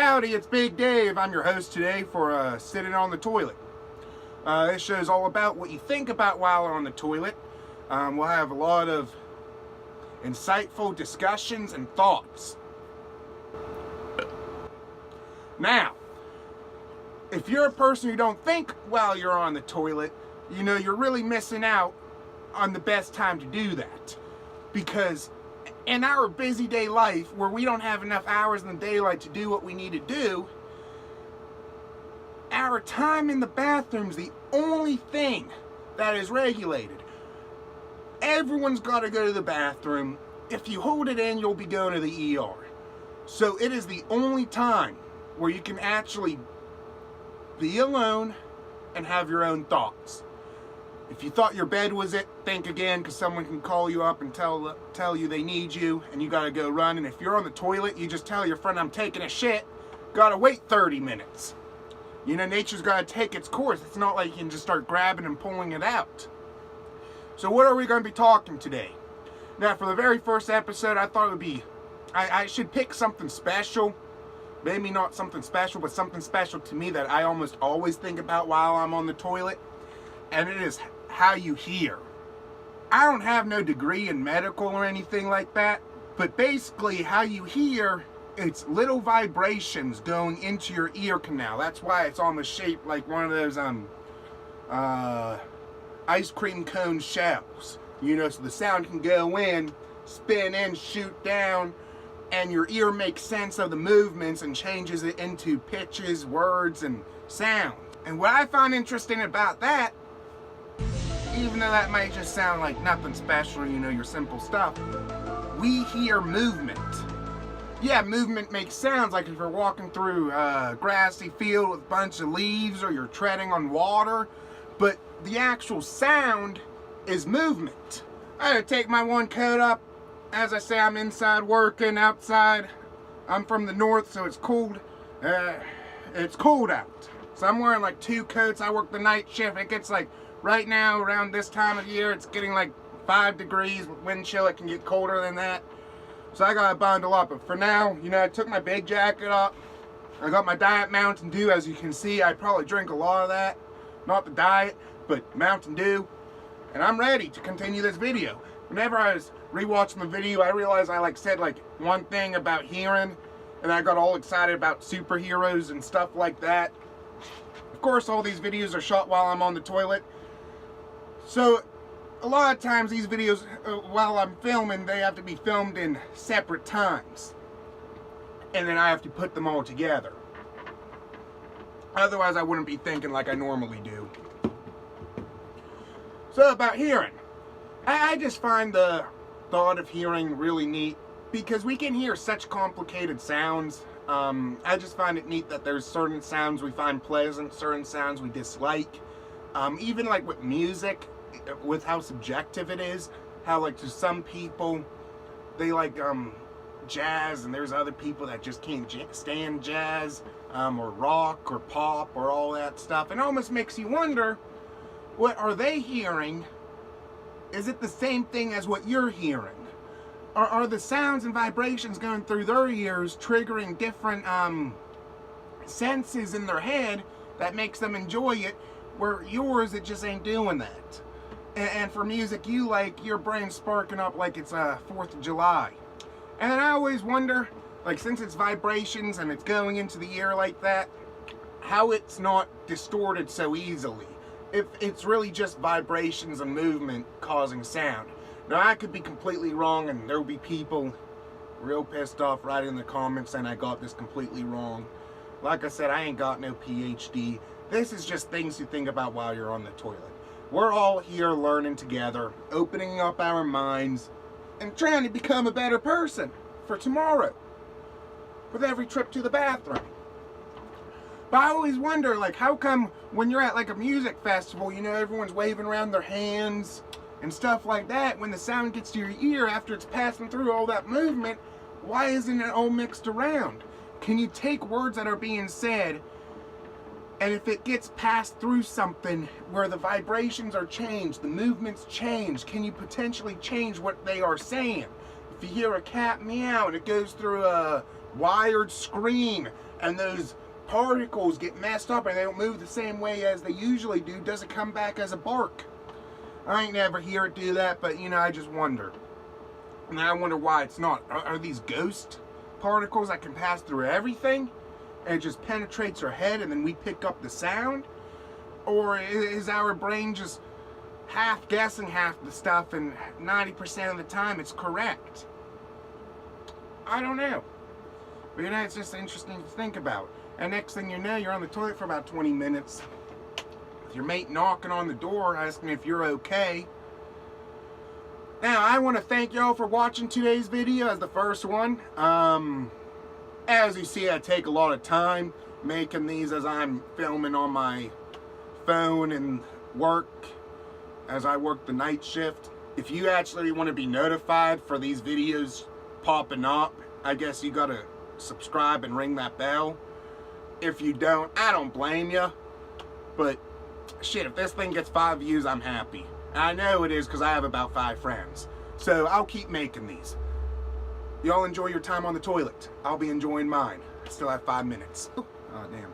Howdy, it's Big Dave. I'm your host today for Sitting on the Toilet. This show is all about what you think about while on the toilet. We'll have a lot of insightful discussions and thoughts. Now, if you're a person who don't think while you're on the toilet, you know you're really missing out on the best time to do that. Because in our busy day life, where we don't have enough hours in the daylight to do what we need to do, our time in the bathroom is the only thing that is regulated. Everyone's got to go to the bathroom. If you hold it in, you'll be going to the ER. So it is the only time where you can actually be alone and have your own thoughts. If you thought your bed was it, think again, because someone can call you up and tell you they need you and you gotta go run. And if you're on the toilet, you just tell your friend, I'm taking a shit, gotta wait 30 minutes. You know, nature's gotta take its course. It's not like you can just start grabbing and pulling it out. So what are we gonna be talking today? Now, for the very first episode, I thought it would be, I should pick something special. Maybe not something special, but something special to me that I almost always think about while I'm on the toilet. And it is how you hear. I don't have no degree in medical or anything like that, but basically how you hear, it's little vibrations going into your ear canal. That's why it's almost shaped like one of those ice cream cone shells. You know, so the sound can go in, spin in, shoot down, and your ear makes sense of the movements and changes it into pitches, words, and sound. And what I find interesting about that, even though that might just sound like nothing special, you know, your simple stuff, we hear movement. Yeah, movement makes sounds, like if you're walking through a grassy field with a bunch of leaves or you're treading on water, but the actual sound is movement. I gotta take my one coat up. As I say, I'm inside working, outside. I'm from the north, so it's cold. It's cold out. So I'm wearing like two coats. I work the night shift. It gets like, right now, around this time of year, it's getting like 5 degrees with wind chill. It can get colder than that. So I gotta bundle up. But for now, you know, I took my big jacket up. I got my Diet Mountain Dew. As you can see, I probably drink a lot of that. Not the diet, but Mountain Dew. And I'm ready to continue this video. Whenever I was rewatching the video, I realized I said one thing about hearing, and I got all excited about superheroes and stuff like that. Of course, all these videos are shot while I'm on the toilet. So, a lot of times these videos, while I'm filming, they have to be filmed in separate times. And then I have to put them all together. Otherwise, I wouldn't be thinking like I normally do. So, about hearing. I just find the thought of hearing really neat, because we can hear such complicated sounds. I just find it neat that there's certain sounds we find pleasant, certain sounds we dislike. Even like with music, with how subjective it is, how to some people, they like jazz, and there's other people that just can't stand jazz, or rock, or pop, or all that stuff. It almost makes you wonder, what are they hearing? Is it the same thing as what you're hearing? Are the sounds and vibrations going through their ears triggering different senses in their head that makes them enjoy it, where yours, it just ain't doing that? And for music you like, your brain's sparking up like it's 4th of July. And then I always wonder, since it's vibrations and it's going into the ear like that, how it's not distorted so easily. If it's really just vibrations and movement causing sound. Now, I could be completely wrong, and there'll be people real pissed off right in the comments saying I got this completely wrong. Like I said, I ain't got no PhD. This is just things to think about while you're on the toilet. We're all here learning together, opening up our minds, and trying to become a better person for tomorrow with every trip to the bathroom. But I always wonder, how come when you're at a music festival, you know, everyone's waving around their hands and stuff like that, when the sound gets to your ear after it's passing through all that movement, why isn't it all mixed around? Can you take words that are being said, and if it gets passed through something where the vibrations are changed, the movements change, can you potentially change what they are saying? If you hear a cat meow and it goes through a wired screen, and those particles get messed up and they don't move the same way as they usually do. Does it come back as a bark? I ain't never hear it do that, but you know, I just wonder. And I wonder why it's not. Are these ghost particles that can pass through everything and it just penetrates our head and then we pick up the sound? Or is our brain just half guessing half the stuff and 90% of the time it's correct? I don't know. But you know, it's just interesting to think about. And next thing you know, you're on the toilet for about 20 minutes with your mate knocking on the door asking if you're okay. Now, I want to thank y'all for watching today's video as the first one. As you see, I take a lot of time making these as I'm filming on my phone and work as I work the night shift. If you actually want to be notified for these videos popping up, I guess you gotta subscribe and ring that bell. If you don't, I don't blame you. But shit, if this thing gets 5 views, I'm happy. And I know it is because I have about 5 friends. So I'll keep making these. Y'all enjoy your time on the toilet. I'll be enjoying mine. I still have 5 minutes. Oh, damn.